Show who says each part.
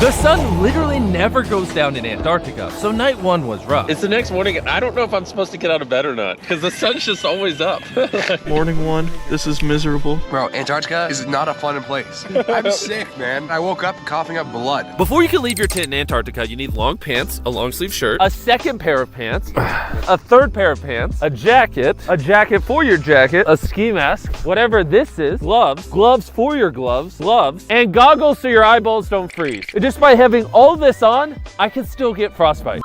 Speaker 1: The sun literally never goes down in Antarctica, so night one was rough.
Speaker 2: It's the next morning. I don't know if I'm supposed to get out of bed or not, because the sun's just always up.
Speaker 3: Morning one, this is miserable.
Speaker 4: Bro, Antarctica is not a fun place. I'm sick, man. I woke up coughing up blood.
Speaker 1: Before you can leave your tent in Antarctica, you need long pants, a long sleeve shirt, a second pair of pants, a third pair of pants, a jacket for your jacket, a ski mask, whatever this is, gloves for your gloves, and goggles so your eyeballs don't freeze. Just by having all this on, I can still get frostbite.